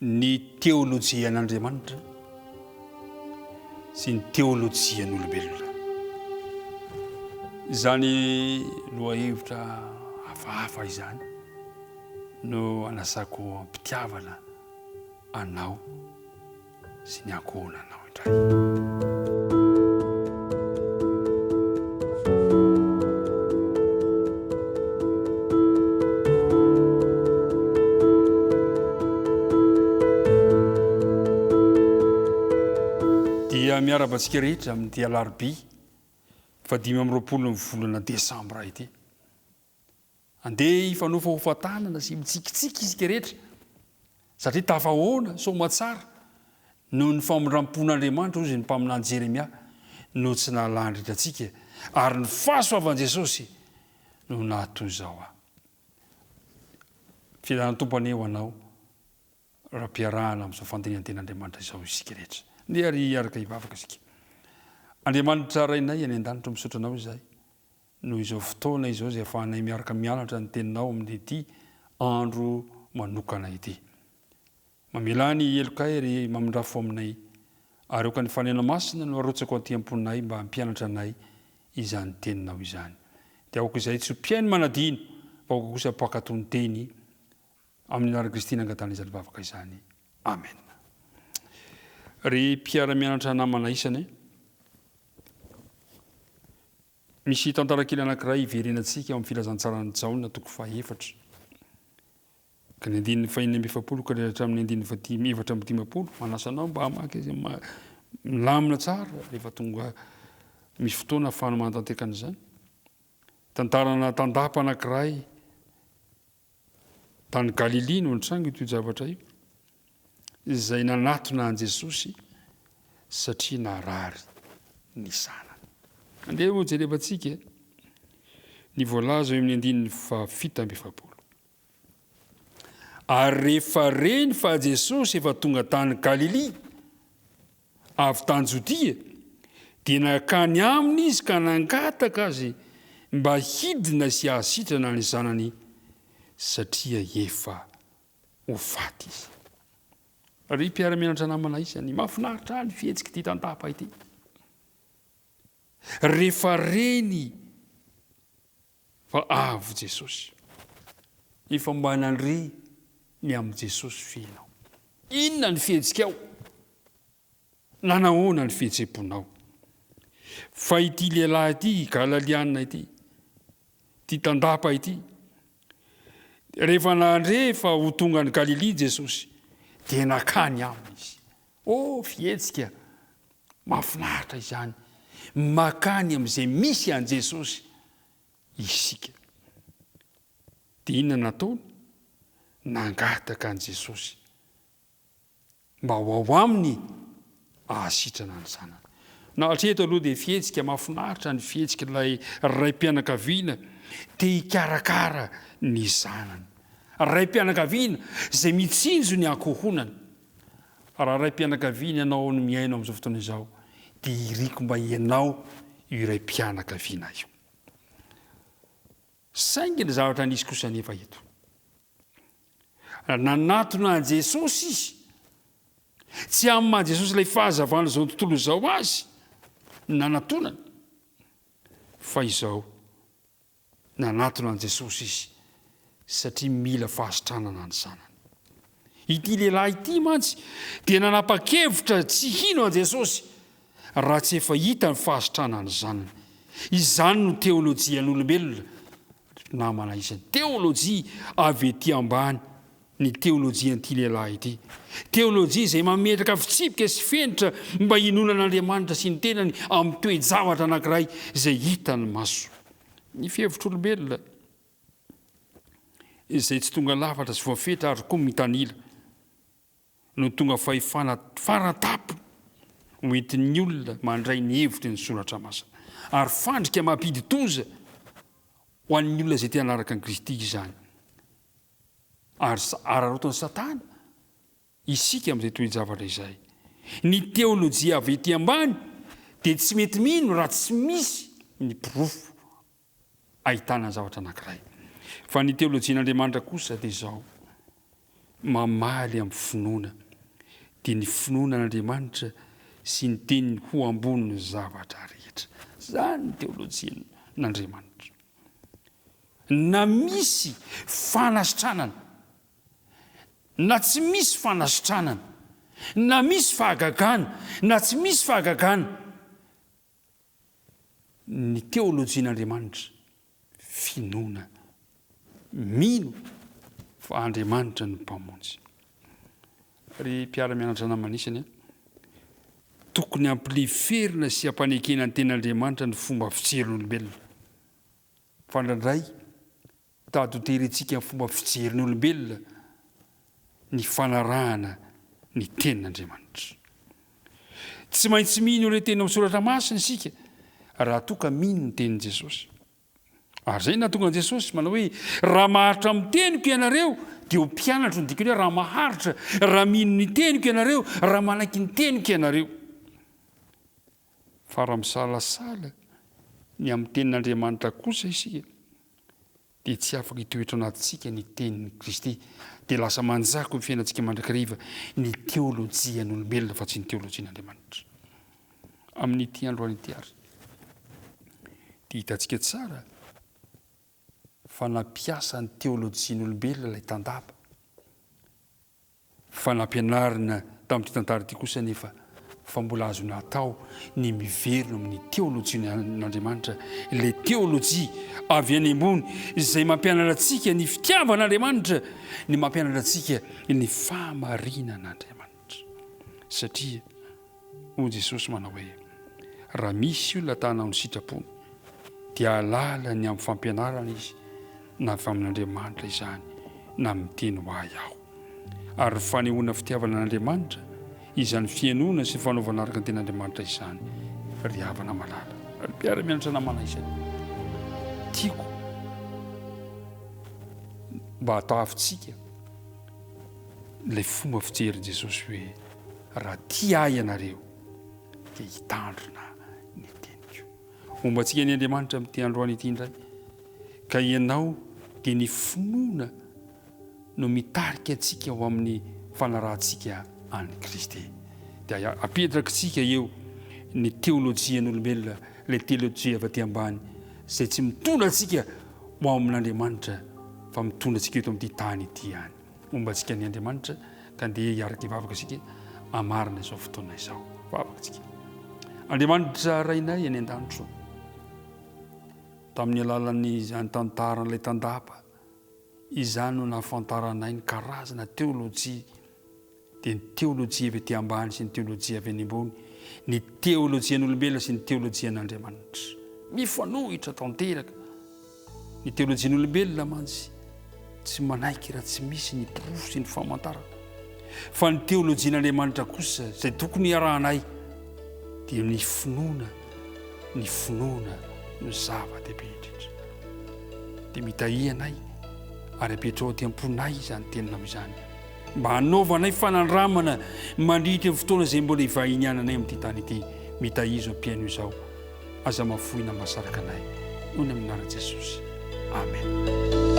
ny teolojian'Andriamanitra sy ny teolojian'olombelona. Izany loha hevitra hafahafa izany no anasako ampitiavana anao sy ny ankohonanao indray. Miarabantsika rehetra amin'ity alarobia 5 volana Desambra ity. Andeha hifanofa hofantanana sy mitsikitsiky isika rehetra satria tafahoana somatsara noho ny famondram-pon'Andriamanitra ozy ny mpaminany Jeremia no tsy nalandritra antsika ary ny fahasoavan'i Jesosy no nahatoy izao aho. Fiadan'ny tompany eo anao raha-piarahana amin'izao fandiniana ten'Andriamanitra izao isika rehetra. Ndeha ary araka hivavaka isika. Andriamanitra rainay any an-danitra misaotra anao izahay noho izao fotoana izao izay ahafahanay miaraka mianatra ny teninao amin'ity andro manokana ity. Mamela ny elokay ry mamindrafo aminay ary oka ny fanena masina no arotsako anty-amponay mba hampianatra anay izany teninao izany. Dia aoka izay tsy mpiaino manadino fa aoka kosa mpakatony teny amin'ny anarana Kristina angatana izany vavaka izany. Amen. Ry mpiara-mianatra namana isany misy tantarakely anankiray iverenantsika amin'ny filazantsarany Jaona 4 ka ny 970 ka hatramin'ny 970 manasanao mba hamaky milamina tsara rehefa tonga misy fotoana ahafahana manatanteka an'izany. Tantarana tandapa anankiray tany Galili no nitrango ito zavatra io izay nanatona an Jesosy satria narary ny sanany. Andeha ho jerevantsika ny voalaza eo amin'ny 7. Ary rehefa reny fa Jesosy efa tonga tany Galili avy tany Jodia dia nakany aminy izy ka nangataka azy mba hidina sy hahasitrana ny zanany satria efa ho faty izy. Ry mpiara-mianatra namana isany mahafinaritra ny fihetsika ity tantapa ity. Rehefa reny fa avy Jesosy efa mba nandry ny amin'ny Jesosy fianao. Inona ny fihetsika ao? Nanahoana ny fihetseponao? Fa ity lehilahy ity Galaliana ity, ity tandapa ity, rehefa nandre fa ho tonga ny Galili Jesosy dia nakany aminy izy. Fihetsika mahafinaritra izany. Makany amin'izay misy an Jesosy isika. Dia inona nataony? Nangataka an Jesosy mba ho ao aminy ahasitrana ny zanany. Na hatreto aloha dia fihetsika mahafinaritra ny fihetsika ilay raim-pianakaviana te hikarakara ny zanany. Raim-pianakaviana izay mitsinjo ny ankohonany. Raha raim-pianakaviana ianao no miaino amin'izao fotoana izao dia iriko mba ianao io raim-pianakaviana io. Saingy ny zavatra nisy kosa nefa eto. Nanatona an Jesosy izy. Tsy amin'ny maha Jesosy ilay fahazavana izao tontolo izao azy nanatonany. Fa izao nanatona an Jesosy izy satria mila fahasitranana ny zanany. Ity lehilahy ity mantsy dia nanapa-kevitra tsy hino an Jesosy raha tsy efa hita ny fahasitranana ny zanany. Izany no teolojian'olombelona namana isany. Teolojia avy ety ambany ny teolojian'ity lehilahy ity. Teolojia izay mametraka fitsipika sy fenitra mba hinonan'Andriamanitra sy ny tenany amin'ny toe-javatra anankiray izay hita ny maso. Ny fihevitr'olombelona izay tsy tonga lafatra sy voafetra ary koa mitanila no tonga fahefana faratapo ho entin'ny olona mandray ny hevitry ny soratra masina ary fandrika mampidi-toza ho an'ny olona izay te hanaraka an'i Kristy izany. Ary ararotany Satana isika amin'izay toe-javatra izay. Ny teolojia avy ety ambany dia tsy mety mino raha tsy misy ny pirofo ahitana zavatra anankiray. Fa ny teolojian'Andriamanitra kosa dia izao. mamaly amin'ny finoana dia ny finoanan'Andriamanitra sy ny teniny ho amboniny zavatra rehetra. Zany ny teolojian'Andriamanitra. Na misy fanasitranana, na tsy misy fanasitranana, na misy fahagagana, na tsy misy fahagagana, ny teolojian'Andriamanitra finoana, mino fa Andriamanitra ny mpamonjy. Ry mpiara-mianatra namanisany, tokony ampiliferina sy ampanekena ny ten'Andriamanitra ny fomba fijerin'olombelona. Fa ndraindray tady ho terentsika ny fomba fijerin'olombelona ny fanarahana ny tenin'Andriamanitra. Tsy maintsy mino ireo teny amin'ny soratra masina isika raha toka mino ny tenin' Jesosy. Ary zay nahatonga Jesosy manao hoe raha maharitra amin'ny teniko ianareo dia ho mpianatra, ny dikany hoe raha maharitra, raha mino ny teniko ianareo, raha manaiky ny teniko ianareo. Fa raha misalasala ny amin'ny tenin'Andriamanitra kosa isika dia tsy afaka hitoetra anatintsika ny tenin'ny Kristy, dia lasa manjaka ny fiainantsika mandrakariva ny teolojian'olombelona fa tsy ny teolojian'Andriamanitra. Amin'ity androany ity ary dia hitantsika tsara fa nampiasa ny teolojian'olombelona ilay tandapa, fa nampianarina tamin'ity tantara ity kosa nefa fa mbola azo natao ny miverina amin'ny teolojian'Andriamanitra, ilay teolojia avy any ambony izay mampianatra antsika ny fitiavan'Andriamanitra, ny mampianatra antsika ny fahamarinan'Andriamanitra. Satria hoy Jesosy manao hoe raha misy olona tanao ny sitrapony dia alala ny amin'ny fampianarana izy, na fa amin'Andriamanitra izany na miteny ho ahy aho. Ary fanehoana fitiavan'Andriamanitra izany fianona sy fanaovana araka ny ten'Andriamanitra izany ry havana malala. Ry mpiara-mianatra namana izany, tiako mba hatahafintsika ilay fomba fijerin' Jesosy hoe raha tia ahy ianareo dia hitandrina ny teniko. Mombantsika ny Andriamanitra amin'ity androany ity indray, ka ianao dia ny finoana no mitarika antsika ho amin'ny fanarahantsika any Kristy. Dia apetraka eo ny teolojian'olombelona, ilay teolojia avy aty ambany izay tsy mitondra antsika ho amin'Andriamanitra fa mitondra antsika eto amin'ity tany ity ihany. Mombantsika ny Andriamanitra ka andeha hiaraka hivavaka isika amarina izao fotoana izao. Vavaka antsika. Andriamanitra rainay any an-danitro, tamin'ny alalan'ny izany tantaran'ilay tandapa, izany no nahafantaranay ny karazana teolojia, dia ny teolojia avy aty ambany sy ny teolojia avy any ambony, ny teolojian'olombelona sy ny teolojian'Andriamanitra mifanohitra tanteraka. Ny teolojian'olombelona mantsy tsy manaiky raha tsy misy ny porofo sy ny famantarana, fa ny teolojian'Andriamanitra kosa izay tokony iarahanay dia ny finoana no zava-dehibe indrindra. Dia mitahianay ary apetrao aty am-ponay izany tenina amin'izany, mba hanaovanay fanandramana mandritra ny fotoana izay mbola hivahiniananay amin'ity tany ity. Mitahizo am-piaino izao, aza mafohina masaraka anay noho ny amin'anaran'i Jesosy. Amen.